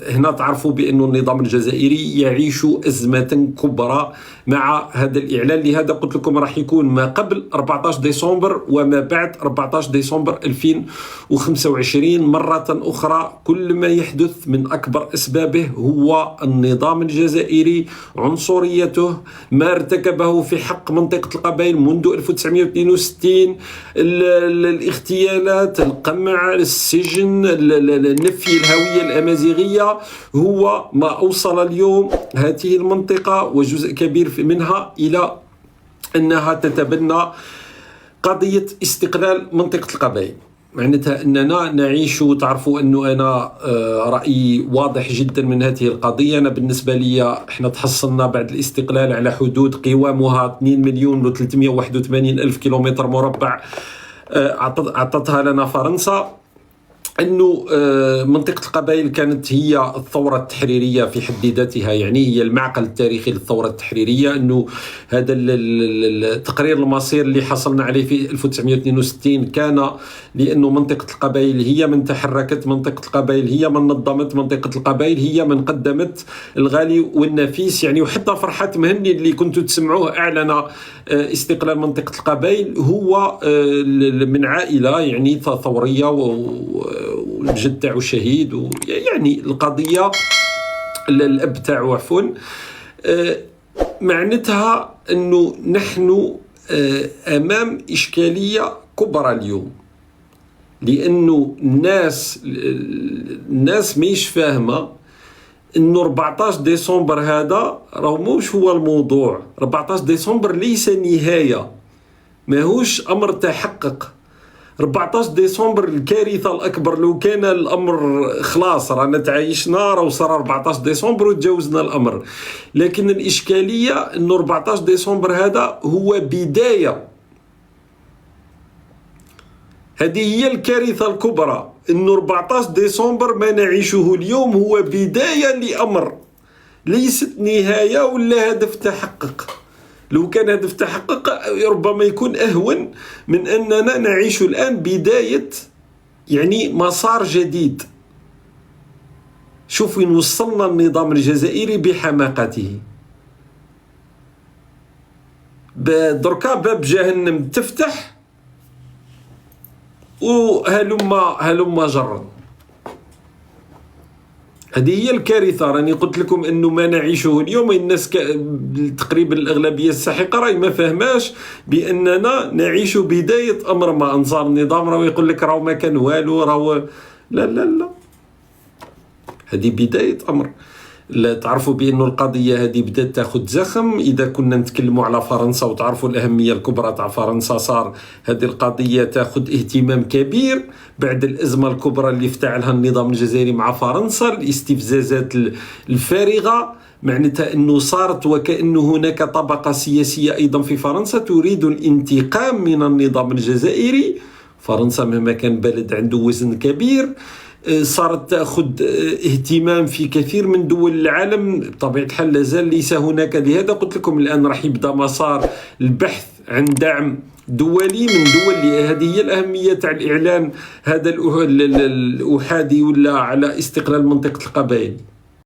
هنا تعرفوا بأن النظام الجزائري يعيش أزمة كبرى مع هذا الإعلان. لهذا قلت لكم راح يكون ما قبل 14 ديسمبر وما بعد 14 ديسمبر 2025 مرة أخرى. كل ما يحدث من أكبر أسبابه هو النظام الجزائري، عنصريته، ما ارتكبه في حق منطقة القبائل منذ 1962، الاغتيالات، القمع، السجن، نفي الهوية الأمازيغية، هو ما أوصل اليوم هذه المنطقة وجزء كبير منها إلى أنها تتبنى قضية استقلال منطقة القبائل. معناتها أننا نعيش، تعرفوا أنه أنا رأيي واضح جدا من هذه القضية. أنا بالنسبة لي إحنا تحصلنا بعد الاستقلال على حدود قوامها 2,381,000 كيلومتر مربع أعطتها لنا فرنسا. أنه منطقة القبائل كانت هي الثورة التحريرية في حد ذاتها، يعني هي المعقل التاريخي للثورة التحريرية. أنه هذا التقرير المصير اللي حصلنا عليه في 1962 كان لأنه منطقة القبائل هي من تحركت، منطقة القبائل هي من نظمت، منطقة القبائل هي من قدمت الغالي والنفيس. يعني وحتى فرحات مهني اللي كنتوا تسمعوه أعلن استقلال منطقة القبائل هو من عائلة يعني ثورية والجد تاعو شهيد، يعني القضية الأب تاعو عفوا. معناتها أنه نحن أمام إشكالية كبرى اليوم، لأنه الناس ماهيش فاهمة أنه 14 ديسمبر هذا راهو موش هو الموضوع. 14 ديسمبر ليس نهاية، ماهوش أمر تحقق. 14 ديسمبر الكارثة الأكبر لو كان الأمر خلاص رانا تعايشنا راهو صار 14 ديسمبر وتجاوزنا الأمر. لكن الإشكالية أنه 14 ديسمبر هذا هو بداية، هذه هي الكارثة الكبرى. أنه 14 ديسمبر ما نعيشه اليوم هو بداية لأمر، ليست نهاية ولا هدف تحقق. لو كان هدف تحقق ربما يكون أهون من أننا نعيش الآن بداية يعني مسار جديد. شوف وين وصلنا النظام الجزائري بحماقته. دركا باب جهنم تفتح وهلما جرا. هذه هي الكارثة. راني قلت لكم أنه ما نعيشه اليوم الناس تقريبا الأغلبية الساحقة راهي ما فهماش بأننا نعيش بداية أمر. ما أنصار النظام راهو يقول لك راهو ما كان والو، راهو لا لا لا، هذه بداية أمر. لا تعرفوا بأنه القضية هذه بدأت تأخذ زخم. إذا كنا نتكلموا على فرنسا وتعرفوا الأهمية الكبرى تاع فرنسا، صار هذه القضية تأخذ اهتمام كبير بعد الأزمة الكبرى اللي افتعلها النظام الجزائري مع فرنسا، الاستفزازات الفارغة. معناتها أنه صارت وكأنه هناك طبقة سياسية أيضا في فرنسا تريد الانتقام من النظام الجزائري. فرنسا مهما كان بلد عنده وزن كبير صارت تأخذ اهتمام في كثير من دول العالم. بطبيعة الحال لازال ليس هناك. لهذا قلت لكم الآن راح يبدأ مسار البحث عن دعم دولي من دول. هذه هي الأهمية تاع الإعلان هذا الأحادي ولا على استقلال منطقة القبائل.